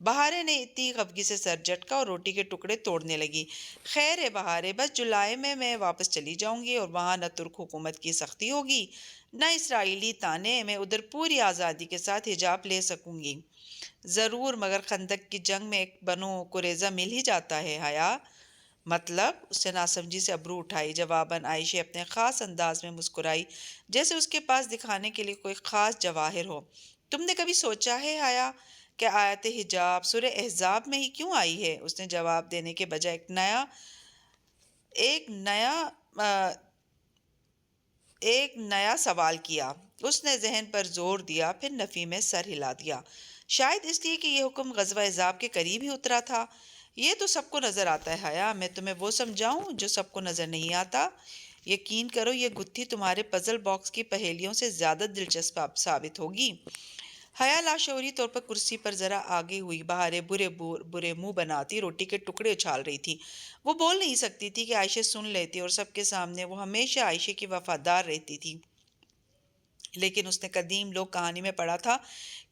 بہارے نے اتنی خفگی سے سر جھٹکا اور روٹی کے ٹکڑے توڑنے لگی۔ خیر ہے بہارے، بس جولائی میں واپس چلی جاؤں گی اور وہاں نہ ترک حکومت کی سختی ہوگی نہ اسرائیلی تانے، میں ادھر پوری آزادی کے ساتھ حجاب لے سکوں گی۔ ضرور، مگر خندق کی جنگ میں ایک بنو قریظہ مل ہی جاتا ہے حیا۔ مطلب؟ اس نے ناسمجھی سے ابرو اٹھائی۔ جواباً عائشہ اپنے خاص انداز میں مسکرائی، جیسے اس کے پاس دکھانے کے لیے کوئی خاص جواہر ہو۔ تم نے کبھی سوچا ہے حیا کہ آیت حجاب سورہ احزاب میں ہی کیوں آئی ہے؟ اس نے جواب دینے کے بجائے آ، ایک نیا سوال کیا۔ اس نے ذہن پر زور دیا، پھر نفی میں سر ہلا دیا۔ شاید اس لیے کہ یہ حکم غزوہ احزاب کے قریب ہی اترا تھا۔ یہ تو سب کو نظر آتا ہے حیا، میں تمہیں وہ سمجھاؤں جو سب کو نظر نہیں آتا؟ یقین کرو یہ گتھی تمہارے پزل باکس کی پہیلیوں سے زیادہ دلچسپ ثابت ہوگی۔ حیا لاشعوری طور پر کرسی پر ذرا آگے ہوئی۔ بہارے برے منہ بناتی روٹی کے ٹکڑے اچھال رہی تھی۔ وہ بول نہیں سکتی تھی کہ عائشہ سن لیتی، اور سب کے سامنے وہ ہمیشہ عائشہ کی وفادار رہتی تھی۔ لیکن اس نے قدیم لوک کہانی میں پڑھا تھا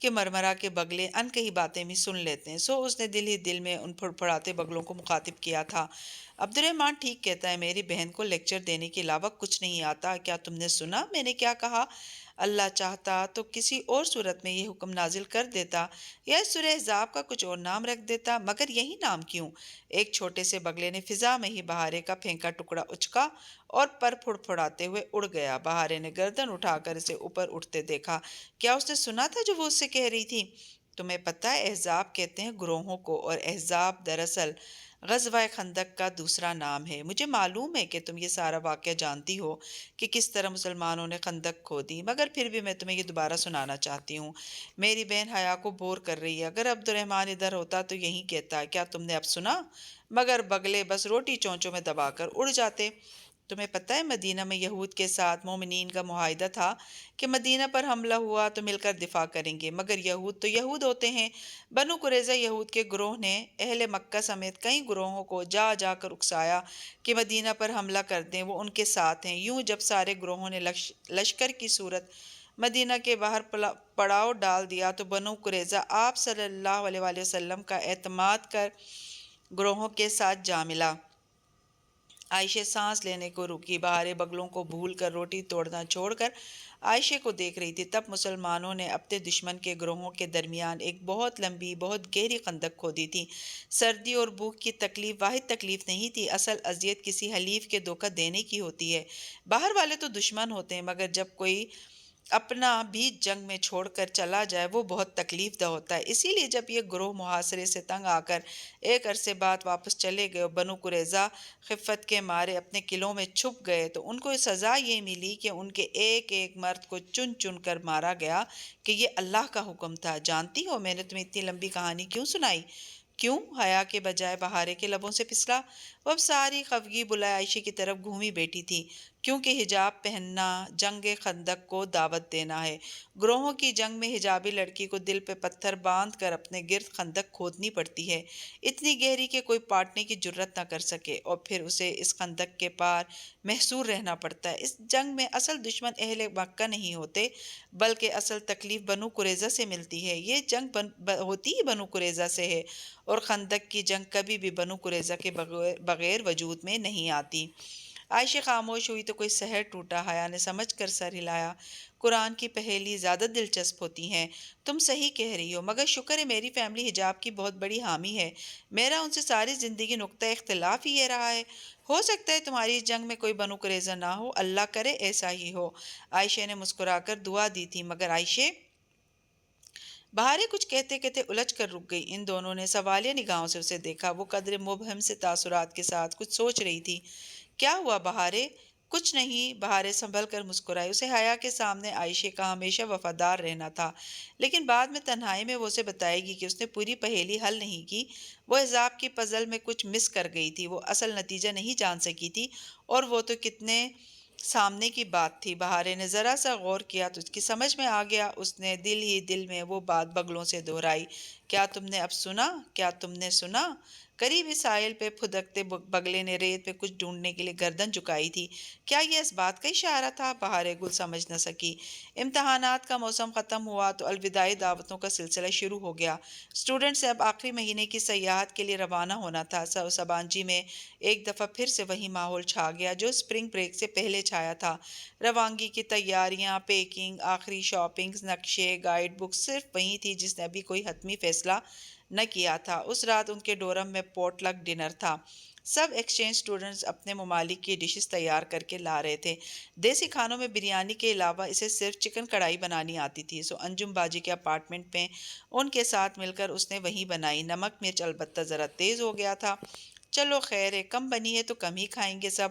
کہ مرمرا کے بگلے ان کہی باتیں بھی سن لیتے ہیں، سو اس نے دل ہی دل میں ان پھڑپھڑاتے بگلوں کو مخاطب کیا تھا۔ عبد الرحمن ٹھیک کہتا ہے، میری بہن کو لیکچر دینے کے علاوہ کچھ نہیں آتا۔ کیا تم نے سنا میں نے کیا کہا؟ اللہ چاہتا تو کسی اور صورت میں یہ حکم نازل کر دیتا یا اس سورہ احزاب کا کچھ اور نام رکھ دیتا، مگر یہی نام کیوں؟ ایک چھوٹے سے بگلے نے فضا میں ہی بہارے کا پھینکا ٹکڑا اچکا اور پر پھڑپھڑاتے ہوئے اڑ گیا۔ بہارے نے گردن اٹھا کر اسے اوپر اٹھتے دیکھا۔ کیا اس نے سنا تھا جو وہ اس سے کہہ رہی تھی؟ تمہیں پتہ ہے احزاب کہتے ہیں گروہوں کو، اور احزاب دراصل غزوہ خندق کا دوسرا نام ہے۔ مجھے معلوم ہے کہ تم یہ سارا واقعہ جانتی ہو کہ کس طرح مسلمانوں نے خندق کھودی، مگر پھر بھی میں تمہیں یہ دوبارہ سنانا چاہتی ہوں۔ میری بہن حیا کو بور کر رہی ہے۔ اگر عبد الرحمن ادھر ہوتا تو یہی کہتا، کیا تم نے اب سنا؟ مگر بگلے بس روٹی چونچوں میں دبا کر اڑ جاتے۔ تمہیں پتہ ہے مدینہ میں یہود کے ساتھ مومنین کا معاہدہ تھا کہ مدینہ پر حملہ ہوا تو مل کر دفاع کریں گے، مگر یہود تو یہود ہوتے ہیں۔ بنو قریظہ یہود کے گروہ نے اہل مکہ سمیت کئی گروہوں کو جا جا کر اکسایا کہ مدینہ پر حملہ کر دیں، وہ ان کے ساتھ ہیں۔ یوں جب سارے گروہوں نے لشکر کی صورت مدینہ کے باہر پڑاؤ ڈال دیا تو بنو قریظہ آپ صلی اللہ علیہ وآلہ وسلم کا اعتماد کر گروہوں کے ساتھ جا ملا۔ عائشہ سانس لینے کو رکی، بہارے بگلوں کو بھول کر روٹی توڑنا چھوڑ کر عائشہ کو دیکھ رہی تھی۔ تب مسلمانوں نے اپنے دشمن کے گروہوں کے درمیان ایک بہت لمبی بہت گہری خندق کھودی تھی۔ سردی اور بھوک کی تکلیف واحد تکلیف نہیں تھی، اصل اذیت کسی حلیف کے دھوکہ دینے کی ہوتی ہے۔ باہر والے تو دشمن ہوتے ہیں، مگر جب کوئی اپنا بھی جنگ میں چھوڑ کر چلا جائے وہ بہت تکلیف دہ ہوتا ہے۔ اسی لیے جب یہ گروہ محاصرے سے تنگ آ کر ایک عرصے بعد واپس چلے گئے اور بنو قریظہ خفت کے مارے اپنے قلعوں میں چھپ گئے تو ان کو سزا یہ ملی کہ ان کے ایک ایک مرد کو چن چن کر مارا گیا کہ یہ اللہ کا حکم تھا۔ جانتی ہو میں نے تمہیں اتنی لمبی کہانی کیوں سنائی؟ کیوں؟ حیا کے بجائے بہارے کے لبوں سے پھسلا۔ وہ اب ساری خفگی بلائے عائشہ کی طرف گھومی بیٹھی تھی۔ کیونکہ حجاب پہننا جنگ خندق کو دعوت دینا ہے۔ گروہوں کی جنگ میں حجابی لڑکی کو دل پہ پتھر باندھ کر اپنے گرد خندق کھودنی پڑتی ہے، اتنی گہری کہ کوئی پاٹنے کی جرت نہ کر سکے، اور پھر اسے اس خندق کے پار محصور رہنا پڑتا ہے۔ اس جنگ میں اصل دشمن اہل مکہ نہیں ہوتے، بلکہ اصل تکلیف بنو قریظہ سے ملتی ہے۔ یہ جنگ ہوتی ہی بنو قریظہ سے ہے، اور خندق کی جنگ کبھی بھی بنو قریظہ کے بغیر وجود میں نہیں آتی۔ عائشہ خاموش ہوئی تو کوئی سحر ٹوٹا۔ حیا نے سمجھ کر سر ہلایا۔ قرآن کی پہیلی زیادہ دلچسپ ہوتی ہیں۔ تم صحیح کہہ رہی ہو، مگر شکر ہے میری فیملی حجاب کی بہت بڑی حامی ہے۔ میرا ان سے ساری زندگی نقطہ اختلاف ہی یہ رہا ہے۔ ہو سکتا ہے تمہاری اس جنگ میں کوئی بنو قریظہ نہ ہو، اللہ کرے ایسا ہی ہو۔ عائشہ نے مسکرا کر دعا دی تھی، مگر عائشہ۔ بہارے کچھ کہتے کہتے الجھ کر رک گئی۔ ان دونوں نے سوالیہ نگاہوں سے اسے دیکھا۔ وہ قدر مبہم سے تاثرات کے ساتھ کچھ سوچ رہی تھی۔ کیا ہوا بہارے؟ کچھ نہیں، بہارے سنبھل کر مسکرائی۔ اسے حیا کے سامنے عائشہ کا ہمیشہ وفادار رہنا تھا، لیکن بعد میں تنہائی میں وہ اسے بتائے گی کہ اس نے پوری پہیلی حل نہیں کی۔ وہ احزاب کی پزل میں کچھ مس کر گئی تھی، وہ اصل نتیجہ نہیں جان سکی تھی، اور وہ تو کتنے سامنے کی بات تھی۔ بہارے نے ذرا سا غور کیا تو اس کی سمجھ میں آ گیا۔ اس نے دل ہی دل میں وہ بات بگلوں سے دہرائی، کیا تم نے اب سنا؟ کیا تم نے سنا؟ قریبی ساحل پہ پھدکتے بگلے نے ریت پہ کچھ ڈھونڈنے کے لیے گردن جھکائی تھی۔ کیا یہ اس بات کا اشارہ تھا؟ بہار گل سمجھ نہ سکی۔ امتحانات کا موسم ختم ہوا تو الوداعی دعوتوں کا سلسلہ شروع ہو گیا۔ اسٹوڈنٹ سے اب آخری مہینے کی سیاحت کے لیے روانہ ہونا تھا۔ سبانجی میں ایک دفعہ پھر سے وہی ماحول چھا گیا جو اسپرنگ بریک سے پہلے چھایا تھا۔ روانگی کی تیاریاں، پیکنگ، آخری شاپنگ، نقشے، گائیڈ بک صرف وہی تھی جس نے ابھی کوئی حتمی فیصلہ نہ کیا تھا۔ اس رات ان کے ڈورم میں پوٹ لک ڈنر تھا۔ سب ایکسچینج اسٹوڈنٹس اپنے ممالک کی ڈشز تیار کر کے لا رہے تھے۔ دیسی کھانوں میں بریانی کے علاوہ اسے صرف چکن کڑھائی بنانی آتی تھی، سو انجم باجی کے اپارٹمنٹ میں ان کے ساتھ مل کر اس نے وہی بنائی۔ نمک مرچ البتہ ذرا تیز ہو گیا تھا۔ چلو خیر ہے، کم بنی ہے تو کم ہی کھائیں گے سب،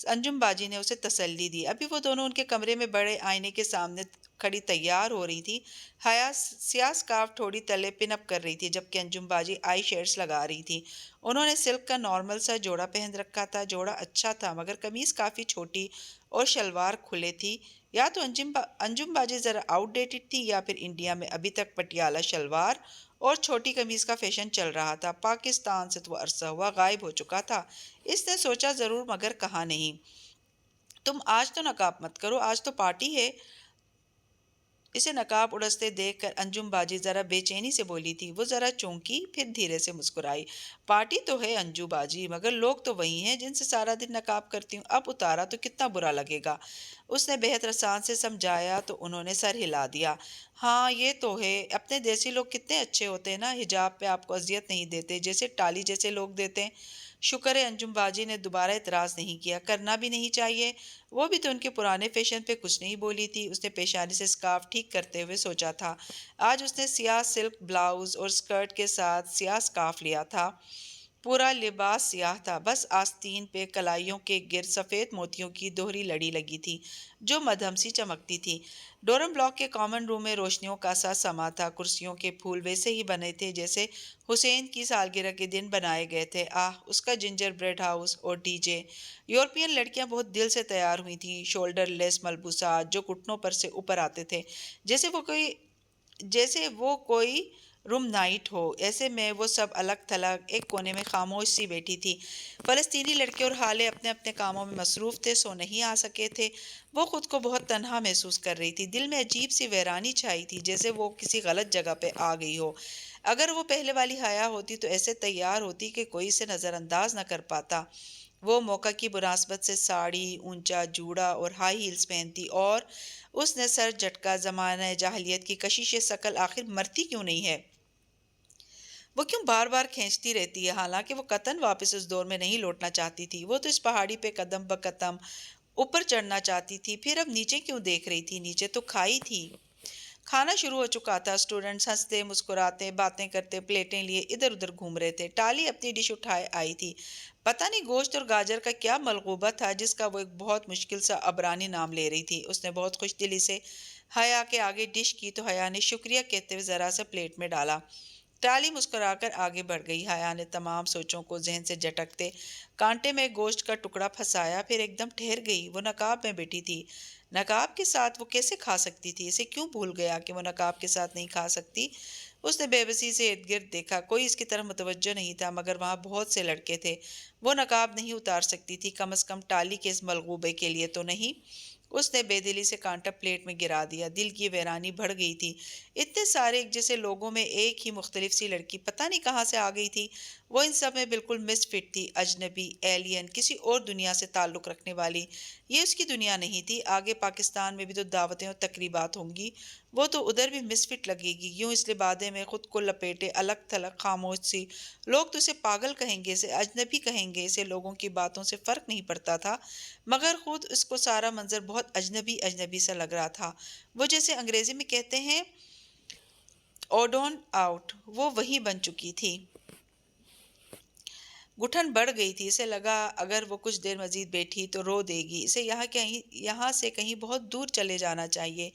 انجم باجی نے اسے تسلی دی۔ ابھی وہ دونوں ان کے کمرے میں بڑے آئینے کے سامنے کھڑی تیار ہو رہی تھی۔ حیا سیاہ سکارف تھوڑی تلے پن اپ کر رہی تھی جبکہ انجم باجی آئی شیڈز لگا رہی تھی۔ انہوں نے سلک کا نارمل سا جوڑا پہن رکھا تھا۔ جوڑا اچھا تھا مگر قمیص کافی چھوٹی اور شلوار کھلے تھی۔ یا تو انجم باجی ذرا آؤٹ ڈیٹڈ تھی یا پھر انڈیا میں ابھی تک پٹیالہ شلوار اور چھوٹی قمیص کا فیشن چل رہا تھا۔ پاکستان سے تو وہ عرصہ ہوا غائب ہو چکا تھا۔ اس نے سوچا ضرور مگر کہا نہیں۔ تم آج تو نقاب مت کرو، آج تو پارٹی ہے۔ اسے نقاب اڑستے دیکھ کر انجم باجی ذرا بے چینی سے بولی تھی۔ وہ ذرا چونکی پھر دھیرے سے مسکرائی۔ پارٹی تو ہے انجو باجی، مگر لوگ تو وہی ہیں جن سے سارا دن نقاب کرتی ہوں، اب اتارا تو کتنا برا لگے گا۔ اس نے بہت رسان سے سمجھایا تو انہوں نے سر ہلا دیا۔ ہاں یہ تو ہے، اپنے دیسی لوگ کتنے اچھے ہوتے ہیں نا، حجاب پہ آپ کو اذیت نہیں دیتے جیسے ٹالی جیسے لوگ دیتے ہیں۔ شکر ہے انجم باجی نے دوبارہ اعتراض نہیں کیا، کرنا بھی نہیں چاہیے، وہ بھی تو ان کے پرانے فیشن پہ کچھ نہیں بولی تھی۔ اس نے پیشانی سے سکارف ٹھیک کرتے ہوئے سوچا تھا۔ آج اس نے سیاہ سلک بلاؤز اور سکرٹ کے ساتھ سیاہ سکارف لیا تھا۔ پورا لباس سیاہ تھا، بس آستین پہ کلائیوں کے گرد سفید موتیوں کی دوہری لڑی لگی تھی جو مدھم سی چمکتی تھی۔ ڈورم بلاک کے کامن روم میں روشنیوں کا سا سما تھا۔ کرسیوں کے پھول ویسے ہی بنے تھے جیسے حسین کی سالگرہ کے دن بنائے گئے تھے۔ اس کا جنجر بریڈ ہاؤس اور ڈی جے۔ یورپین لڑکیاں بہت دل سے تیار ہوئی تھیں، شولڈر لیس ملبوسات جو گھٹنوں پر سے اوپر آتے تھے جیسے وہ کوئی روم نائٹ ہو۔ ایسے میں وہ سب الگ تھلگ ایک کونے میں خاموش سی بیٹھی تھی۔ فلسطینی لڑکے اور حالے اپنے اپنے کاموں میں مصروف تھے، سو نہیں آ سکے تھے۔ وہ خود کو بہت تنہا محسوس کر رہی تھی۔ دل میں عجیب سی ویرانی چھائی تھی جیسے وہ کسی غلط جگہ پہ آ گئی ہو۔ اگر وہ پہلے والی حیا ہوتی تو ایسے تیار ہوتی کہ کوئی اسے نظر انداز نہ کر پاتا۔ وہ موقع کی مناسبت سے ساڑی، اونچا جوڑا اور ہائی ہیلز پہنتی اور اس نے سر جھٹکا، زمانہ جاہلیت کی کشش شکل آخر مرتی کیوں نہیں ہے؟ وہ کیوں بار بار کھینچتی رہتی ہے؟ حالانکہ وہ قطعاً واپس اس دور میں نہیں لوٹنا چاہتی تھی۔ وہ تو اس پہاڑی پہ قدم بقدم اوپر چڑھنا چاہتی تھی، پھر اب نیچے کیوں دیکھ رہی تھی؟ نیچے تو کھائی تھی۔ کھانا شروع ہو چکا تھا۔ اسٹوڈنٹس ہنستے مسکراتے باتیں کرتے پلیٹیں لیے ادھر ادھر گھوم رہے تھے۔ ٹالی اپنی ڈش اٹھائے آئی تھی۔ پتہ نہیں گوشت اور گاجر کا کیا ملغوبہ تھا جس کا وہ ایک بہت مشکل سا عبرانی نام لے رہی تھی۔ اس نے بہت خوش دلی سے حیا کے آگے ڈش کی تو حیا نے شکریہ کہتے ہوئے ذرا سا پلیٹ میں ڈالا۔ ٹالی مسکرا کر آگے بڑھ گئی۔ حیا نے تمام سوچوں کو ذہن سے جھٹکتے کانٹے میں گوشت کا ٹکڑا پھنسایا، پھر ایک دم ٹھہر گئی۔ وہ نقاب میں بیٹھی تھی۔ نقاب کے ساتھ وہ کیسے کھا سکتی تھی؟ اسے کیوں بھول گیا کہ وہ نقاب کے ساتھ نہیں کھا سکتی؟ اس نے بے بسی سے ارد گرد دیکھا، کوئی اس کی طرف متوجہ نہیں تھا مگر وہاں بہت سے لڑکے تھے۔ وہ نقاب نہیں اتار سکتی تھی، کم از کم ٹالی کے اس ملغوبے کے لیے تو نہیں۔ اس نے بے دلی سے کانٹا پلیٹ میں گرا دیا۔ دل کی ویرانی بڑھ گئی تھی۔ اتنے سارے ایک جیسے لوگوں میں ایک ہی مختلف سی لڑکی پتہ نہیں کہاں سے آ گئی تھی۔ وہ ان سب میں بالکل مس فٹ تھی، اجنبی، ایلین، کسی اور دنیا سے تعلق رکھنے والی۔ یہ اس کی دنیا نہیں تھی۔ آگے پاکستان میں بھی تو دعوتیں اور تقریبات ہوں گی، وہ تو ادھر بھی مس فٹ لگے گی۔ یوں اس لبادے میں خود کو لپیٹے الگ تھلگ خاموش سی، لوگ تو اسے پاگل کہیں گے، اسے اجنبی کہیں گے، اسے لوگوں کی باتوں سے فرق نہیں پڑتا تھا مگر خود اس کو سارا منظر بہت اجنبی اجنبی سا لگ رہا تھا۔ وہ جیسے انگریزی میں کہتے ہیں اوڈون آؤٹ، وہ وہی بن چکی تھی۔ گھٹن بڑھ گئی تھی۔ اسے لگا اگر وہ کچھ دیر مزید بیٹھی تو رو دے گی۔ اسے یہاں سے کہیں بہت دور چلے جانا چاہیے،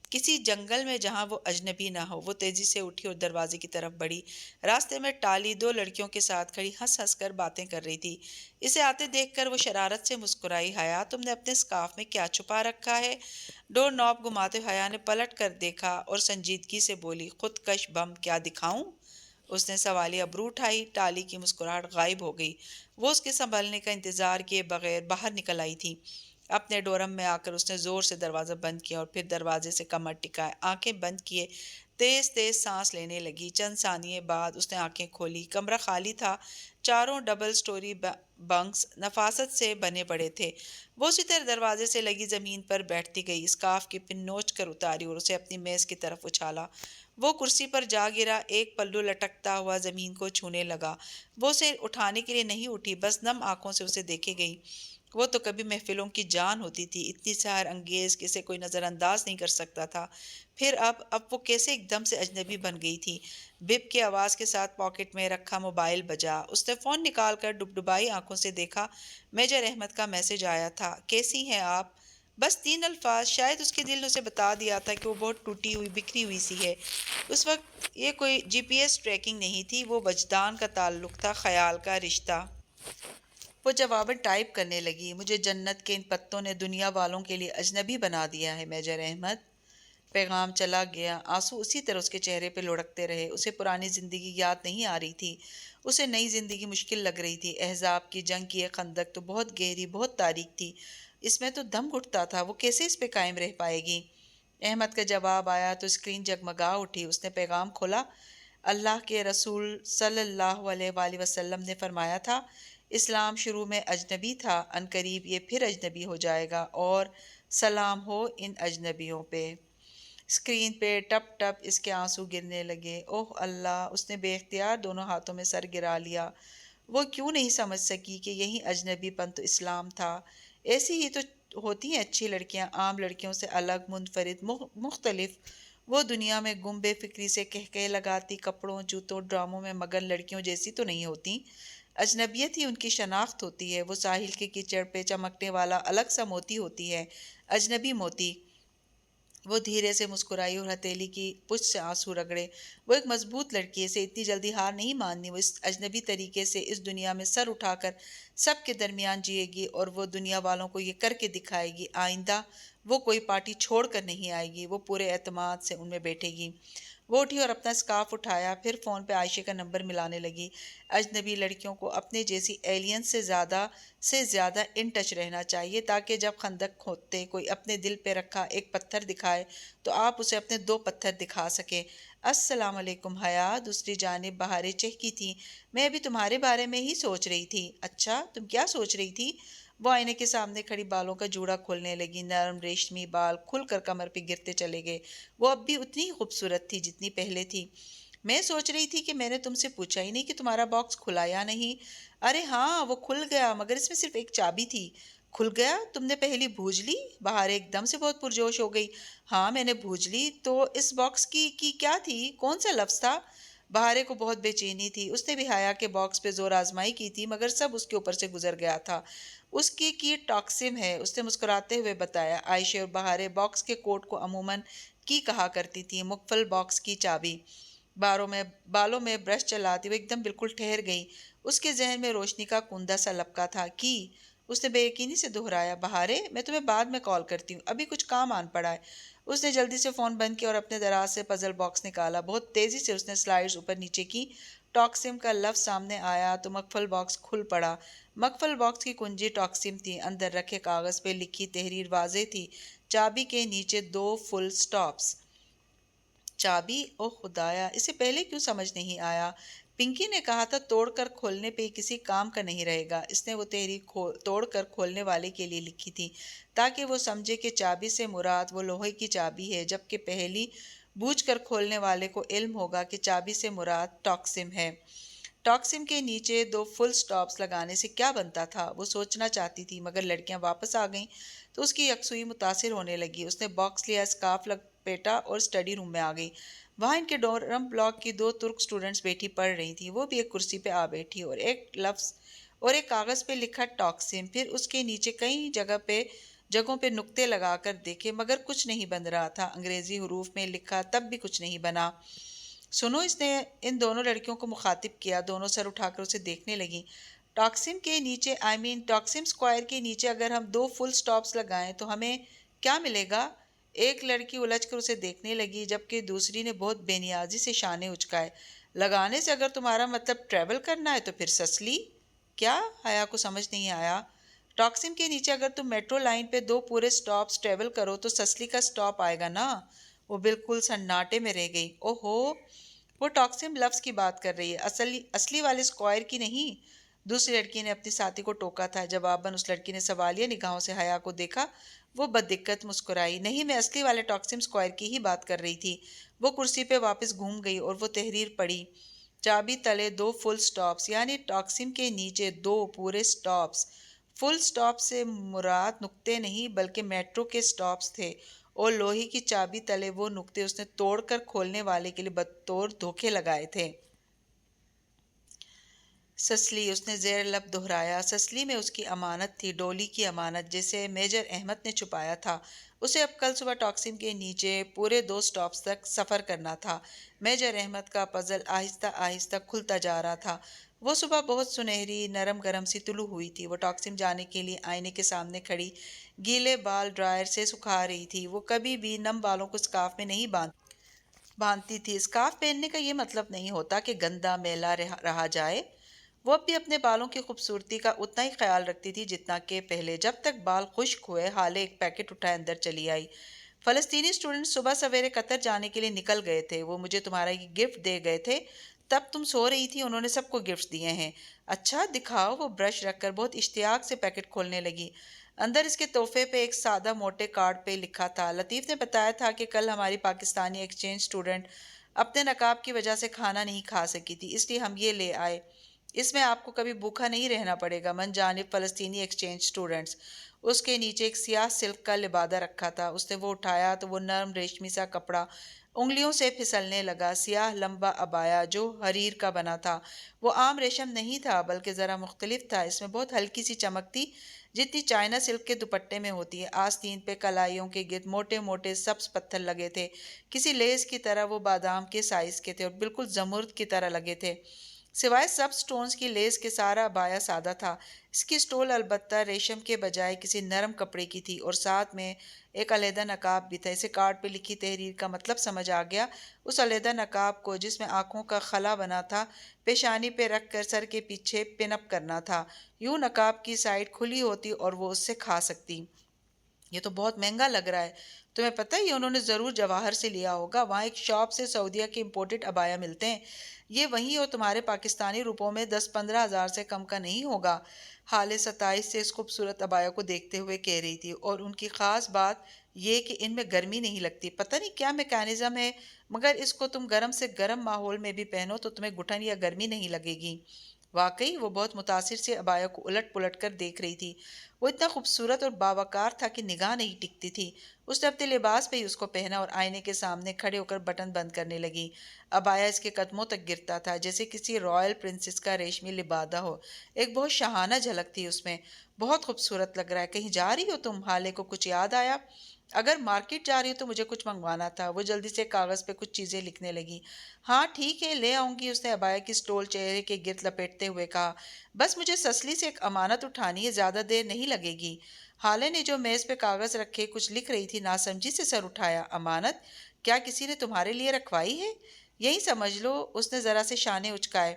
کسی جنگل میں جہاں وہ اجنبی نہ ہو۔ وہ تیزی سے اٹھی اور دروازے کی طرف بڑھی۔ راستے میں ٹالی دو لڑکیوں کے ساتھ کھڑی ہنس ہنس کر باتیں کر رہی تھی۔ اسے آتے دیکھ کر وہ شرارت سے مسکرائی۔ حیا، تم نے اپنے سکارف میں کیا چھپا رکھا ہے؟ ڈور نوب گھماتے حیا نے پلٹ کر دیکھا اور سنجیدگی سے بولی، خود کش بم کیا دکھاؤں؟ اس نے سوالی ابرو اٹھائی۔ ٹالی کی مسکراہٹ غائب ہو گئی۔ وہ اس کے سنبھلنے کا انتظار کیے بغیر باہر نکل آئی تھی۔ اپنے ڈورم میں آ کر اس نے زور سے دروازہ بند کیا اور پھر دروازے سے کمر ٹکائے آنکھیں بند کیے تیز تیز سانس لینے لگی۔ چند ثانیے بعد اس نے آنکھیں کھولی۔ کمرہ خالی تھا۔ چاروں ڈبل سٹوری بنکس نفاست سے بنے پڑے تھے۔ وہ اسی طرح دروازے سے لگی زمین پر بیٹھتی گئی، اسکارف کی پن نوچ کر اتاری اور اسے اپنی میز کی طرف اچھالا۔ وہ کرسی پر جا گرا، ایک پلو لٹکتا ہوا زمین کو چھونے لگا۔ وہ اسے اٹھانے کے لیے نہیں اٹھی، بس نم آنکھوں سے اسے دیکھے گئی۔ وہ تو کبھی محفلوں کی جان ہوتی تھی، اتنی سحر انگیز کہ اسے کوئی نظر انداز نہیں کر سکتا تھا۔ پھر اب وہ کیسے ایک دم سے اجنبی بن گئی تھی۔ بپ کی آواز کے ساتھ پاکٹ میں رکھا موبائل بجا۔ اس نے فون نکال کر ڈبڈبائی آنکھوں سے دیکھا۔ میجر احمد کا میسج آیا تھا۔ کیسی ہیں آپ؟ بس 3 الفاظ۔ شاید اس کے دل نے اسے بتا دیا تھا کہ وہ بہت ٹوٹی ہوئی بکھری ہوئی سی ہے۔ اس وقت یہ کوئی جی پی ایس ٹریکنگ نہیں تھی، وہ وجدان کا تعلق تھا، خیال کا رشتہ۔ وہ جواباً ٹائپ کرنے لگی۔ مجھے جنت کے ان پتوں نے دنیا والوں کے لیے اجنبی بنا دیا ہے میجر احمد۔ پیغام چلا گیا۔ آنسو اسی طرح اس کے چہرے پہ لڑکتے رہے۔ اسے پرانی زندگی یاد نہیں آ رہی تھی، اسے نئی زندگی مشکل لگ رہی تھی۔ احزاب کی جنگ کی یہ خندق تو بہت گہری، بہت تاریک تھی، اس میں تو دم گھٹتا تھا۔ وہ کیسے اس پہ قائم رہ پائے گی؟ احمد کا جواب آیا تو اسکرین جگمگا اٹھی۔ اس نے پیغام کھولا۔ اللہ کے رسول صلی اللہ علیہ وآلہ وسلم نے فرمایا تھا، اسلام شروع میں اجنبی تھا، عنقریب یہ پھر اجنبی ہو جائے گا، اور سلام ہو ان اجنبیوں پہ۔ اسکرین پہ ٹپ ٹپ اس کے آنسو گرنے لگے۔ اوہ اللہ! اس نے بے اختیار دونوں ہاتھوں میں سر گرا لیا۔ وہ کیوں نہیں سمجھ سکی کہ یہی اجنبی پن تو اسلام تھا؟ ایسی ہی تو ہوتی ہیں اچھی لڑکیاں، عام لڑکیوں سے الگ، منفرد، مختلف۔ وہ دنیا میں گم بے فکری سے کہکہے لگاتی، کپڑوں، جوتوں، ڈراموں میں مگن لڑکیوں جیسی تو نہیں ہوتی۔ اجنبیت ہی ان کی شناخت ہوتی ہے۔ وہ ساحل کے کیچڑ پہ چمکنے والا الگ سا موتی ہوتی ہے، اجنبی موتی۔ وہ دھیرے سے مسکرائی اور ہتھیلی کی پشت سے آنسو رگڑے۔ وہ ایک مضبوط لڑکی ہے، اسے اتنی جلدی ہار نہیں ماننی۔ وہ اس اجنبی طریقے سے اس دنیا میں سر اٹھا کر سب کے درمیان جیے گی، اور وہ دنیا والوں کو یہ کر کے دکھائے گی۔ آئندہ وہ کوئی پارٹی چھوڑ کر نہیں آئے گی، وہ پورے اعتماد سے ان میں بیٹھے گی۔ وہ اٹھی اور اپنا اسکارف اٹھایا، پھر فون پہ عائشہ کا نمبر ملانے لگی۔ اجنبی لڑکیوں کو اپنے جیسی ایلین سے زیادہ ان ٹچ رہنا چاہیے، تاکہ جب خندق کھودتے کوئی اپنے دل پہ رکھا ایک پتھر دکھائے تو آپ اسے اپنے 2 پتھر دکھا سکیں۔ السلام علیکم حیا، دوسری جانب بہاریں چہکی تھی۔ میں ابھی تمہارے بارے میں ہی سوچ رہی تھی۔ اچھا، تم کیا سوچ رہی تھی؟ وہ آئینے کے سامنے کھڑی بالوں کا جوڑا کھولنے لگی۔ نرم ریشمی بال کھل کر کمر پہ گرتے چلے گئے۔ وہ اب بھی اتنی ہی خوبصورت تھی جتنی پہلے تھی۔ میں سوچ رہی تھی کہ میں نے تم سے پوچھا ہی نہیں کہ تمہارا باکس کھلا یا نہیں۔ ارے ہاں، وہ کھل گیا، مگر اس میں صرف ایک چابی تھی۔ کھل گیا؟ تم نے پہلی بھوج لی؟ بہار ایک دم سے بہت پرجوش ہو گئی۔ ہاں، میں نے بھوج لی۔ تو اس باکس کی کیا تھی؟ کون سا لفظ تھا؟ بہارے کو بہت بے چینی تھی۔ اس نے بھی حیا کے باکس پہ زور آزمائی کی تھی، مگر سب اس کے اوپر سے گزر گیا تھا۔ اس کی ٹاکسم ہے، اس نے مسکراتے ہوئے بتایا۔ عائشہ اور بہارے باکس کے کوڈ کو عموماً کی کہا کرتی تھی، مقفل باکس کی چابی۔ بالوں میں برش چلاتی وہ ایک دم بالکل ٹھہر گئی۔ اس کے ذہن میں روشنی کا کندہ سا لپکا تھا۔ کی؟ اس نے بے یقینی سے دہرایا۔ بہارے، میں تمہیں بعد میں کال کرتی ہوں، ابھی کچھ کام آن پڑا ہے۔ اس نے جلدی سے فون بند کیا اور اپنے دراز سے پزل باکس نکالا۔ بہت تیزی سے اس نے سلائیڈز اوپر نیچے کی۔ ٹاکسم کا لفظ سامنے آیا تو مقفل باکس کھل پڑا۔ مقفل باکس کی کنجی ٹاکسم تھی۔ اندر رکھے کاغذ پہ لکھی تحریر واضح تھی، چابی کے نیچے 2 فل سٹاپس۔ چابی؟ اوہ خدایا، اسے پہلے کیوں سمجھ نہیں آیا؟ پنکی نے کہا تھا توڑ کر کھولنے پہ کسی کام کا نہیں رہے گا۔ اس نے وہ تحریر توڑ کر کھولنے والے کے لیے لکھی تھی، تاکہ وہ سمجھے کہ چابی سے مراد وہ لوہے کی چابی ہے، جبکہ پہلی بوجھ کر کھولنے والے کو علم ہوگا کہ چابی سے مراد ٹاکسم ہے۔ ٹاکسم کے نیچے 2 فل سٹاپس لگانے سے کیا بنتا تھا؟ وہ سوچنا چاہتی تھی، مگر لڑکیاں واپس آ گئیں تو اس کی یکسوئی متاثر ہونے لگی۔ اس نے باکس لیا، اسکارف لپیٹا اور اسٹڈی روم میں آ گئی۔ وہاں ان کے ڈورم بلاک کی 2 ترک سٹوڈنٹس بیٹھی پڑھ رہی تھیں۔ وہ بھی ایک کرسی پہ آ بیٹھی اور ایک کاغذ پہ لکھا ٹاکسم، پھر اس کے نیچے کئی جگہوں پہ نقطے لگا کر دیکھے، مگر کچھ نہیں بن رہا تھا۔ انگریزی حروف میں لکھا، تب بھی کچھ نہیں بنا۔ سنو، اس نے ان دونوں لڑکیوں کو مخاطب کیا۔ دونوں سر اٹھا کر اسے دیکھنے لگیں۔ ٹاکسم کے نیچے ٹاکسم اسکوائر کے نیچے اگر ہم 2 فل سٹاپس لگائیں تو ہمیں کیا ملے گا؟ ایک لڑکی الجھ کر اسے دیکھنے لگی، جبکہ دوسری نے بہت بے نیازی سے شانے اچکائے۔ لگانے سے اگر تمہارا مطلب ٹریول کرنا ہے تو پھر سسلی کیا؟ حیا کو سمجھ نہیں آیا۔ ٹاکسم کے نیچے اگر تم میٹرو لائن پہ 2 پورے سٹاپس ٹریول کرو تو سسلی کا سٹاپ آئے گا نا۔ وہ بالکل سناٹے میں رہ گئی۔ اوہو، وہ ٹاکسم لفظ کی بات کر رہی ہے، اصلی والے اسکوائر کی نہیں۔ دوسری لڑکی نے اپنی ساتھی کو ٹوکا تھا۔ جواباً اس لڑکی نے سوالیہ نگاہوں سے حیا کو دیکھا۔ وہ بددقت مسکرائی۔ نہیں، میں اصلی والے ٹاکسم اسکوائر کی ہی بات کر رہی تھی۔ وہ کرسی پہ واپس گھوم گئی اور وہ تحریر پڑھی۔ چابی تلے 2 فل سٹاپس، یعنی ٹاکسم کے نیچے 2 پورے سٹاپس۔ فل سٹاپ سے مراد نقطے نہیں بلکہ میٹرو کے سٹاپس تھے، اور لوہے کی چابی تلے وہ نقطے اس نے توڑ کر کھولنے والے کے لیے بطور دھوکے لگائے تھے۔ سسلی، اس نے زیر لب دہرایا۔ سسلی میں اس کی امانت تھی، ڈولی کی امانت، جسے میجر احمد نے چھپایا تھا۔ اسے اب کل صبح ٹاکسم کے نیچے پورے 2 سٹاپس تک سفر کرنا تھا۔ میجر احمد کا پزل آہستہ آہستہ کھلتا جا رہا تھا۔ وہ صبح بہت سنہری، نرم گرم سی طلوع ہوئی تھی۔ وہ ٹاکسم جانے کے لیے آئینے کے سامنے کھڑی گیلے بال ڈرائر سے سکھا رہی تھی۔ وہ کبھی بھی نم بالوں کو اسکارف میں نہیں باندھتی تھی۔ اسکارف پہننے کا یہ مطلب نہیں ہوتا کہ گندا میلا رہا جائے۔ وہ اب بھی اپنے بالوں کی خوبصورتی کا اتنا ہی خیال رکھتی تھی جتنا کہ پہلے۔ جب تک بال خشک ہوئے، ہالے ایک پیکٹ اٹھائے اندر چلی آئی۔ فلسطینی اسٹوڈنٹ صبح سویرے قطر جانے کے لیے نکل گئے تھے۔ وہ مجھے تمہارا یہ گفٹ دے گئے تھے، تب تم سو رہی تھی۔ انہوں نے سب کو گفٹ دیے ہیں۔ اچھا دکھاؤ۔ وہ برش رکھ کر بہت اشتیاق سے پیکٹ کھولنے لگی۔ اندر اس کے تحفے پہ ایک سادہ موٹے کارڈ پہ لکھا تھا، لطیف نے بتایا تھا کہ کل ہماری پاکستانی ایکسچینج اسٹوڈنٹ اپنے نقاب کی وجہ سے کھانا نہیں کھا سکی تھی، اس لیے ہم یہ لے آئے۔ اس میں آپ کو کبھی بھوکا نہیں رہنا پڑے گا من جانب فلسطینی ایکسچینج اسٹوڈنٹس۔ اس کے نیچے ایک سیاہ سلک کا لبادہ رکھا تھا۔ اس نے وہ اٹھایا تو وہ نرم ریشمی سا کپڑا انگلیوں سے پھسلنے لگا۔ سیاہ لمبا عبایا جو حریر کا بنا تھا۔ وہ عام ریشم نہیں تھا بلکہ ذرا مختلف تھا۔ اس میں بہت ہلکی سی چمک تھی، جتنی چائنا سلک کے دوپٹے میں ہوتی ہے۔ آستین پہ کلائیوں کے گرد موٹے موٹے سبز پتھر لگے تھے، کسی لیس کی طرح۔ وہ بادام کے سائز کے تھے اور بالکل زمرد کی طرح لگے تھے۔ سوائے سب سٹونز کی لیس کے سارا عبایا سادہ تھا۔ اس کی سٹول البتہ ریشم کے بجائے کسی نرم کپڑے کی تھی، اور ساتھ میں ایک علیحدہ نقاب بھی تھا۔ اسے کارڈ پہ لکھی تحریر کا مطلب سمجھ آ گیا۔ اس علیحدہ نقاب کو، جس میں آنکھوں کا خلا بنا تھا، پیشانی پہ رکھ کر سر کے پیچھے پن اپ کرنا تھا۔ یوں نقاب کی سائڈ کھلی ہوتی اور وہ اس سے کھا سکتی۔ یہ تو بہت مہنگا لگ رہا ہے۔ تمہیں پتہ ہے یہ انہوں نے ضرور جواہر سے لیا ہوگا۔ وہاں ایک شاپ سے سعودیہ کے امپورٹڈ عبایا ملتے ہیں۔ یہ وہیں اور تمہارے پاکستانی روپوں میں 10-15 ہزار سے کم کا نہیں ہوگا۔ حالے 27 سے اس خوبصورت عبایا کو دیکھتے ہوئے کہہ رہی تھی، اور ان کی خاص بات یہ کہ ان میں گرمی نہیں لگتی۔ پتہ نہیں کیا میکانزم ہے، مگر اس کو تم گرم سے گرم ماحول میں بھی پہنو تو تمہیں گھٹن یا گرمی نہیں لگے گی۔ واقعی وہ بہت متاثر سے عبایا کو الٹ پلٹ کر دیکھ رہی تھی۔ وہ اتنا خوبصورت اور باوقار تھا کہ نگاہ نہیں ٹکتی تھی۔ اس نے اپنے لباس پہ ہی اس کو پہنا اور آئینے کے سامنے کھڑے ہو کر بٹن بند کرنے لگی۔ عبایا اس کے قدموں تک گرتا تھا جیسے کسی رائل پرنسس کا ریشمی لبادہ ہو۔ ایک بہت شاہانہ جھلک تھی اس میں۔ بہت خوبصورت لگ رہا ہے۔ کہیں جا رہی ہو تم؟ حالے کو کچھ یاد آیا۔ اگر مارکیٹ جا رہی ہو تو مجھے کچھ منگوانا تھا۔ وہ جلدی سے کاغذ پہ کچھ چیزیں لکھنے لگی۔ ہاں ٹھیک ہے، لے آؤں گی، اس نے عبایا کی سٹول چہرے کے گرد لپیٹتے ہوئے کہا۔ بس مجھے سسلی سے ایک امانت اٹھانی ہے، زیادہ دیر نہیں لگے گی۔ حالے نے جو میز پہ کاغذ رکھے کچھ لکھ رہی تھی، ناسمجھی سے سر اٹھایا۔ امانت؟ کیا کسی نے تمہارے لیے رکھوائی ہے؟ یہی سمجھ لو۔ اس نے ذرا سے شانے اچکائے۔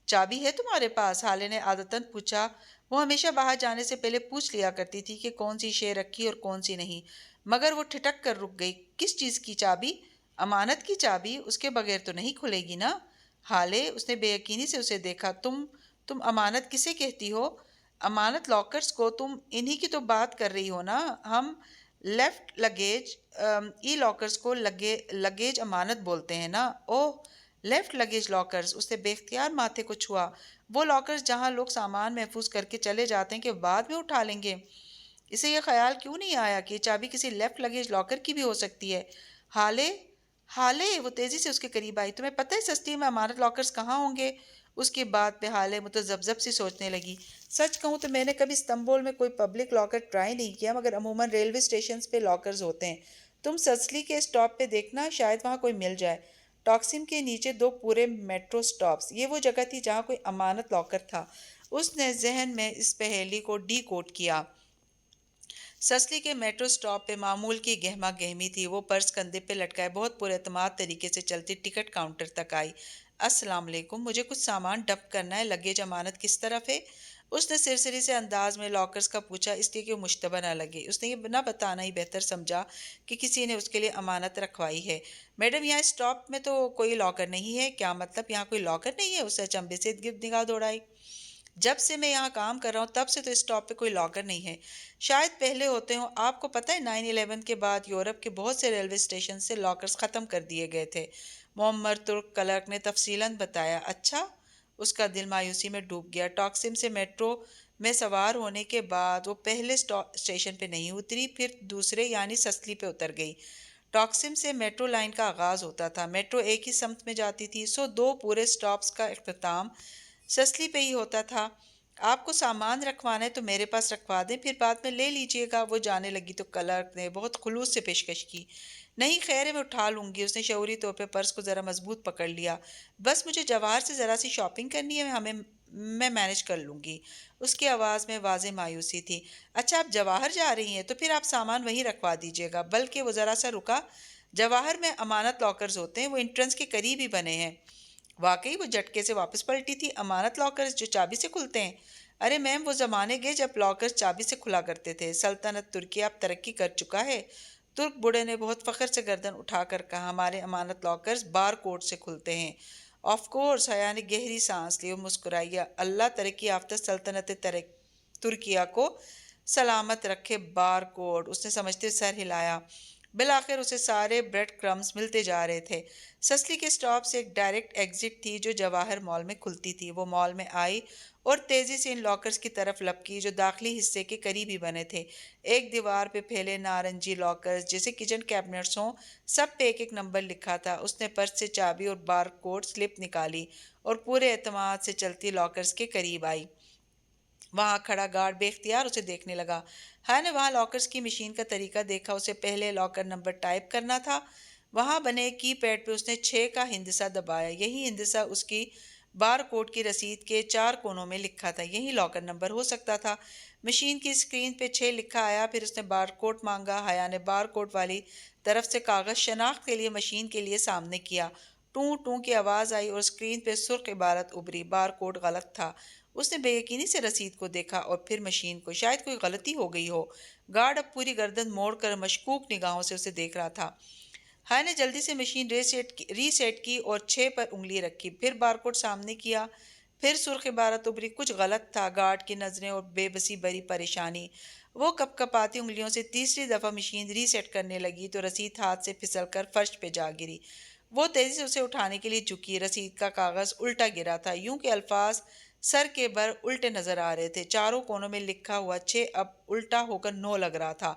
چابی ہے تمہارے پاس؟ حالے نے عادتاً پوچھا۔ وہ ہمیشہ باہر جانے سے پہلے پوچھ لیا کرتی تھی کہ کون سی شے رکھی اور کون سی نہیں، مگر وہ ٹھٹک کر رک گئی۔ کس چیز کی چابی؟ امانت کی چابی؟ اس کے بغیر تو نہیں کھلے گی نا؟ حالے، اس نے بے یقینی سے اسے دیکھا۔ تم امانت کسے کہتی ہو؟ امانت لاکرز کو۔ تم انہی کی تو بات کر رہی ہو نا؟ ہم لیفٹ لگیج ای لاکرز کو لگیج امانت بولتے ہیں نا؟ اوہ، لیفٹ لگیج لاکرز۔ اس نے بے اختیار ماتھے کو چھوا۔ وہ لاکرز جہاں لوگ سامان محفوظ کر کے چلے جاتے ہیں کہ بعد میں اٹھا لیں گے۔ اسے یہ خیال کیوں نہیں آیا کہ یہ چابی کسی لیفٹ لگیج لاکر کی بھی ہو سکتی ہے؟ حالے، وہ تیزی سے اس کے قریب آئی۔ تمہیں پتہ ہے سستی میں امانت لاکرز کہاں ہوں گے؟ اس کی بات پہ حالے متذبذب سی سوچنے لگی۔ سچ کہوں تو میں نے کبھی استنبول میں کوئی پبلک لاکر ٹرائی نہیں کیا، مگر عموماً ریلوے اسٹیشنز پہ لاکرز ہوتے ہیں۔ تم سسلی کے اسٹاپ پہ دیکھنا، شاید وہاں کوئی مل جائے۔ ٹاکسم کے نیچے 2 پورے میٹرو سٹاپس، یہ وہ جگہ تھی جہاں کوئی امانت لاکر تھا۔ اس نے ذہن میں اس پہیلی کو ڈی کوڈ کیا۔ سسلی کے میٹرو سٹاپ پہ معمول کی گہما گہمی تھی۔ وہ پرس کندھے پہ لٹکائے بہت پر اعتماد طریقے سے چلتی ٹکٹ کاؤنٹر تک آئی۔ السلام علیکم، مجھے کچھ سامان ڈمپ کرنا ہے، لگیج امانت کس طرف ہے؟ اس نے سرسری سے انداز میں لاکرز کا پوچھا، اس لیے کہ وہ مشتبہ نہ لگے۔ اس نے یہ نہ بتانا ہی بہتر سمجھا کہ کسی نے اس کے لیے امانت رکھوائی ہے۔ میڈم، یہاں اسٹاپ میں تو کوئی لاکر نہیں ہے۔ کیا مطلب یہاں کوئی لاکر نہیں ہے؟ اس نے اچنبے سے ارد گرد نگاہ دوڑائی۔ جب سے میں یہاں کام کر رہا ہوں تب سے تو اسٹاپ پہ کوئی لاکر نہیں ہے۔ شاید پہلے ہوتے ہوں۔ آپ کو پتہ ہے 9/11 کے بعد یورپ کے بہت سے ریلوے اسٹیشن سے لاکرز ختم کر دیے گئے تھے۔ معمر ترک کلرک نے تفصیلاً بتایا۔ اچھا؟ اس کا دل مایوسی میں ڈوب گیا۔ ٹاکسم سے میٹرو میں سوار ہونے کے بعد وہ پہلے اسٹیشن پہ نہیں اتری، پھر دوسرے یعنی سسلی پہ اتر گئی۔ ٹاکسم سے میٹرو لائن کا آغاز ہوتا تھا۔ میٹرو ایک ہی سمت میں جاتی تھی، سو دو پورے سٹاپس کا اختتام سسلی پہ ہی ہوتا تھا۔ آپ کو سامان رکھوانا ہے تو میرے پاس رکھوا دیں، پھر بعد میں لے لیجئے گا۔ وہ جانے لگی تو کلرک نے بہت خلوص سے پیشکش کی۔ نہیں خیر ہے، میں اٹھا لوں گی۔ اس نے شعوری طور پہ پرس کو ذرا مضبوط پکڑ لیا۔ بس مجھے جواہر سے ذرا سی شاپنگ کرنی ہے، میں مینج کر لوں گی۔ اس کی آواز میں واضح مایوسی تھی۔ اچھا، آپ جواہر جا رہی ہیں تو پھر آپ سامان وہیں رکھوا دیجئے گا۔ بلکہ وہ ذرا سا رکا۔ جواہر میں امانت لاکرز ہوتے ہیں، وہ انٹرنس کے قریب ہی بنے ہیں۔ واقعی وہ جھٹکے سے واپس پلٹی تھی۔ امانت لاکرز جو چابی سے کھلتے ہیں؟ ارے میم، وہ زمانے گئے جب لاکرز چابی سے کھلا کرتے تھے۔ سلطنت ترکی اب ترقی کر چکا ہے۔ ترک بوڑھے نے بہت فخر سے گردن اٹھا کر کہا، ہمارے امانت لاکرز بار کوڈ سے کھلتے ہیں۔ Of course. حیا نے گہری سانس لی اور مسکرائی۔ اللہ ترقی یافتہ سلطنت ترکیہ کو سلامت رکھے۔ بار کوڈ، اس نے سمجھتے سر ہلایا۔ بالآخر اسے سارے بریڈ کرمز ملتے جا رہے تھے۔ سسلی کے سٹاپ سے ایک ڈائریکٹ ایگزٹ تھی جو جواہر مال میں کھلتی تھی۔ وہ مال میں آئی اور تیزی سے ان لاکرز کی طرف لپکی جو داخلی حصے کے قریب ہی بنے تھے۔ ایک دیوار پہ پھیلے نارنجی لاکرز جیسے کچن کیبنٹس ہوں، سب پہ ایک ایک نمبر لکھا تھا۔ اس نے پرس سے چابی اور بار کوڈ سلپ نکالی اور پورے اعتماد سے چلتی لاکرز کے قریب آئی۔ وہاں کھڑا گارڈ بے اختیار اسے دیکھنے لگا۔ نے وہاں لاکرز کی مشین کا طریقہ دیکھا۔ اسے پہلے لاکر نمبر ٹائپ کرنا تھا۔ وہاں بنے کی پیڈ پہ اس نے 6 کا ہندسہ دبایا۔ یہی ہندسہ اس کی بار کوڈ کی رسید کے 4 کونوں میں لکھا تھا۔ یہی لاکر نمبر ہو سکتا تھا۔ مشین کی اسکرین پہ 6 لکھا آیا، پھر اس نے بار کوڈ مانگا۔ حیا نے بار کوڈ والی طرف سے کاغذ شناخت کے لیے مشین کے لیے سامنے کیا۔ ٹوں ٹوں کی آواز آئی اور اسکرین پہ سرخ عبارت ابھری، بار کوڈ غلط تھا۔ اس نے بے یقینی سے رسید کو دیکھا اور پھر مشین کو۔ شاید کوئی غلطی ہو گئی ہو۔ گارڈ اب پوری گردن موڑ کر مشکوک نگاہوں سے اسے دیکھ رہا تھا۔ نے جلدی سے مشین ری سیٹ کی اور 6 پر انگلی رکھی، پھر بار کوڈ سامنے کیا، پھر سرخ عبارت ابھری۔ کچھ غلط تھا۔ گارڈ کی نظریں اور بے بسی بری پریشانی۔ وہ کپ کپاتی انگلیوں سے تیسری دفعہ مشین ری سیٹ کرنے لگی تو رسید ہاتھ سے پھسل کر فرش پہ جا گری۔ وہ تیزی سے اسے اٹھانے کے لیے جھکی۔ رسید کا کاغذ الٹا گرا تھا، یوں کہ الفاظ سر کے بر الٹے نظر آ رہے تھے۔ چاروں کونوں میں لکھا ہوا 6 اب الٹا ہو کر 9 لگ رہا تھا۔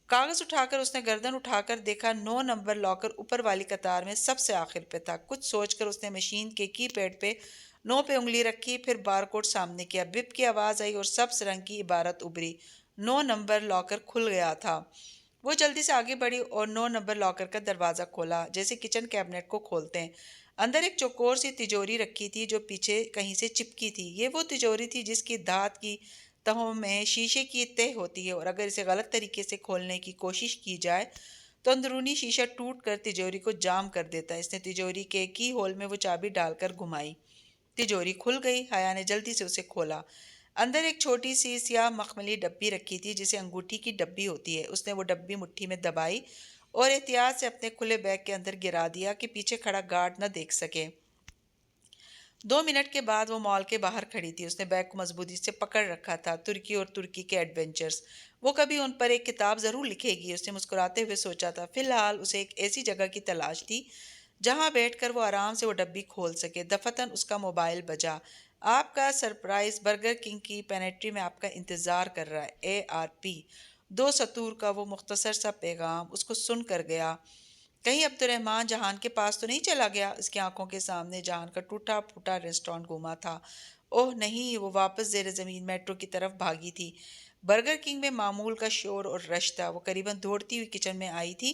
کاغذ اٹھا کر اس نے گردن اٹھا کر دیکھا، 9 نمبر لاکر اوپر والی قطار میں سب سے آخر پہ تھا۔ کچھ سوچ کر اس نے مشین کے کی پیڈ پہ 9 پہ انگلی رکھی، پھر بار کوڈ سامنے کیا۔ بپ کی آواز آئی اور سبز رنگ کی عبارت ابھری۔ 9 نمبر لاکر کھل گیا تھا۔ وہ جلدی سے آگے بڑھی اور 9 نمبر لاکر کا دروازہ کھولا، جیسے کچن کیبنٹ کو کھولتے ہیں۔ اندر ایک چوکور سی تجوری رکھی تھی جو پیچھے کہیں سے چپکی تھی۔ یہ وہ تجوری تھی جس کی دھات کی تہوں میں شیشے کی تہ ہوتی ہے اور اگر اسے غلط طریقے سے کھولنے کی کوشش کی جائے تو اندرونی شیشہ ٹوٹ کر تجوری کو جام کر دیتا ہے۔ اس نے تجوری کے کی ہول میں وہ چابی ڈال کر گھمائی۔ تجوری کھل گئی۔ حیا نے جلدی سے اسے کھولا۔ اندر ایک چھوٹی سی سیاہ مخملی ڈبی رکھی تھی جسے انگوٹھی کی ڈبی ہوتی ہے۔ اس نے وہ ڈبی مٹھی میں دبائی اور احتیاط سے اپنے کھلے بیگ کے اندر گرا دیا کہ پیچھے کھڑا گارڈ نہ دیکھ سکے۔ 2 منٹ کے بعد وہ مال کے باہر کھڑی تھی۔ اس نے بیگ کو مضبوطی سے پکڑ رکھا تھا۔ ترکی اور ترکی کے ایڈونچرز، وہ کبھی ان پر ایک کتاب ضرور لکھے گی، اس نے مسکراتے ہوئے سوچا تھا۔ فی الحال اسے ایک ایسی جگہ کی تلاش تھی جہاں بیٹھ کر وہ آرام سے وہ ڈبی کھول سکے۔ دفتن اس کا موبائل بجا۔ آپ کا سرپرائز برگر کنگ کی پینٹری میں آپ کا انتظار کر رہا ہے، ARP۔ 2 سطور کا وہ مختصر سا پیغام اس کو سن کر گیا۔ کہیں عبد الرحمن جہان کے پاس تو نہیں چلا گیا؟ اس کی آنکھوں کے سامنے جہان کا ٹوٹا پھوٹا ریسٹورانٹ گھوما تھا۔ اوہ نہیں، وہ واپس زیر زمین میٹرو کی طرف بھاگی تھی۔ برگر کنگ میں معمول کا شور اور رش تھا۔ وہ قریباً دوڑتی ہوئی کچن میں آئی تھی۔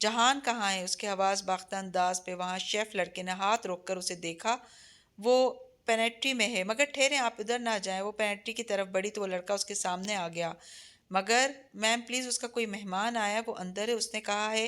جہان کہاں ہے؟ اس کے حواس باختہ انداز پہ وہاں شیف لڑکے نے ہاتھ روک کر اسے دیکھا۔ وہ پینٹری میں ہے۔ مگر ٹھہریں، آپ ادھر نہ جائیں۔ وہ پینٹری کی طرف بڑھی تو وہ لڑکا اس کے سامنے آ گیا۔ مگر میم پلیز، اس کا کوئی مہمان آیا ہے، وہ اندر ہے۔ اس نے کہا ہے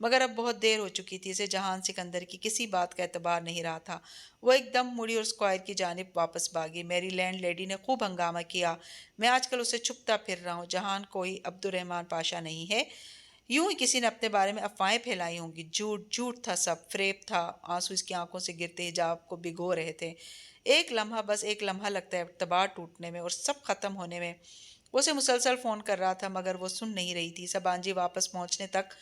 مگر اب بہت دیر ہو چکی تھی، اسے جہان سکندر کی کسی بات کا اعتبار نہیں رہا تھا۔ وہ ایک دم مڑی اور اسکوائر کی جانب واپس بھاگی۔ میری لینڈ لیڈی نے خوب ہنگامہ کیا، میں آج کل اسے چھپتا پھر رہا ہوں، جہان کوئی عبد الرحمن پاشا نہیں ہے، یوں ہی کسی نے اپنے بارے میں افواہیں پھیلائی ہوں گی۔ جھوٹ جھوٹ تھا، سب فریب تھا۔ آنسو اس کی آنکھوں سے گرتے حجاب کو بھگو رہے تھے۔ ایک لمحہ، بس ایک لمحہ لگتا ہے اعتبار ٹوٹنے میں اور سب ختم ہونے میں۔ وہ اسے مسلسل فون کر رہا تھا مگر وہ سن نہیں رہی تھی۔ سبانجی واپس پہنچنے تک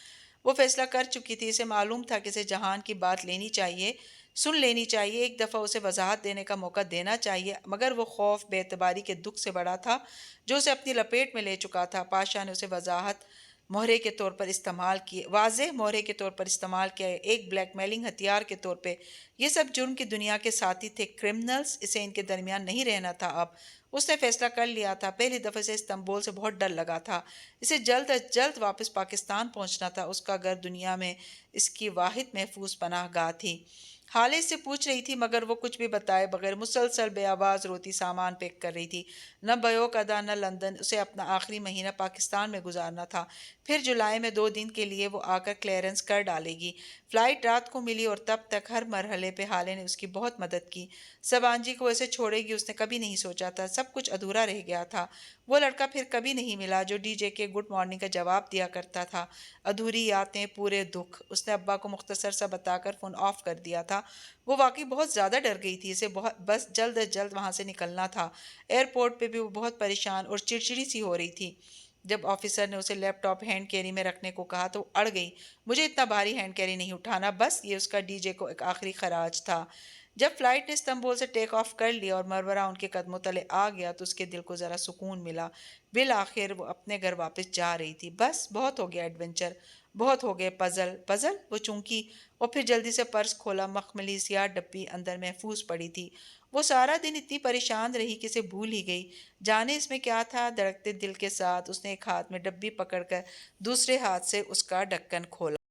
وہ فیصلہ کر چکی تھی۔ اسے معلوم تھا کہ اسے جہان کی بات لینی چاہیے، سن لینی چاہیے، ایک دفعہ اسے وضاحت دینے کا موقع دینا چاہیے، مگر وہ خوف بے اعتباری کے دکھ سے بڑا تھا جو اسے اپنی لپیٹ میں لے چکا تھا۔ پاشا نے اسے مہرے کے طور پر واضح مہرے کے طور پر استعمال کیا، ایک بلیک میلنگ ہتھیار کے طور پہ۔ یہ سب جرم کی دنیا کے ساتھی تھے، کرمنلز، اسے ان کے درمیان نہیں رہنا تھا اب۔ اس نے فیصلہ کر لیا تھا، پہلی دفعہ سے استنبول سے بہت ڈر لگا تھا۔ اسے جلد از جلد واپس پاکستان پہنچنا تھا، اس کا گھر دنیا میں اس کی واحد محفوظ پناہ گاہ تھی۔ حالے اس سے پوچھ رہی تھی مگر وہ کچھ بھی بتائے بغیر مسلسل بے آواز روتی سامان پیک کر رہی تھی۔ نہ بیوق ادا نہ لندن، اسے اپنا آخری مہینہ پاکستان میں گزارنا تھا، پھر جولائی میں 2 دن کے لیے وہ آ کر کلیئرنس کر ڈالے گی۔ فلائٹ رات کو ملی اور تب تک ہر مرحلے پہ حالے نے اس کی بہت مدد کی۔ سبانجی کو ایسے چھوڑے گی اس نے کبھی نہیں سوچا تھا، سب کچھ ادھورا رہ گیا تھا۔ وہ لڑکا پھر کبھی نہیں ملا جو ڈی جے کے گڈ مارننگ کا جواب دیا کرتا تھا۔ ادھوری یادیں، پورے دکھ۔ اس نے ابا کو مختصر سا بتا کر فون آف کر دیا تھا۔ وہ واقعی بہت زیادہ ڈر گئی تھی، اسے بس جلد از جلد وہاں سے نکلنا تھا۔ ایئرپورٹ پہ بھی وہ بہت پریشان اور چڑچڑی سی ہو رہی تھی۔ جب آفیسر نے اسے لیپ ٹاپ ہینڈ کیری میں رکھنے کو کہا تو اڑ گئی۔ مجھے اتنا بھاری ہینڈ کیری نہیں اٹھانا، بس یہ اس کا ڈی جے کو ایک آخری خراج تھا۔ جب فلائٹ نے استنبول سے ٹیک آف کر لیا اور مرورہ ان کے قدموں تلے آ گیا تو اس کے دل کو ذرا سکون ملا۔ بالآخر وہ اپنے گھر واپس جا رہی تھی۔ بس بہت ہو گیا ایڈونچر، بہت ہو گئے پزل وہ چونکی اور پھر جلدی سے پرس کھولا، مخملی سیاہ ڈبی اندر محفوظ پڑی تھی۔ وہ سارا دن اتنی پریشان رہی کہ اسے بھول ہی گئی، جانے اس میں کیا تھا۔ دھڑکتے دل کے ساتھ اس نے ایک ہاتھ میں ڈبی پکڑ کر دوسرے ہاتھ سے اس کا ڈھکن کھولا۔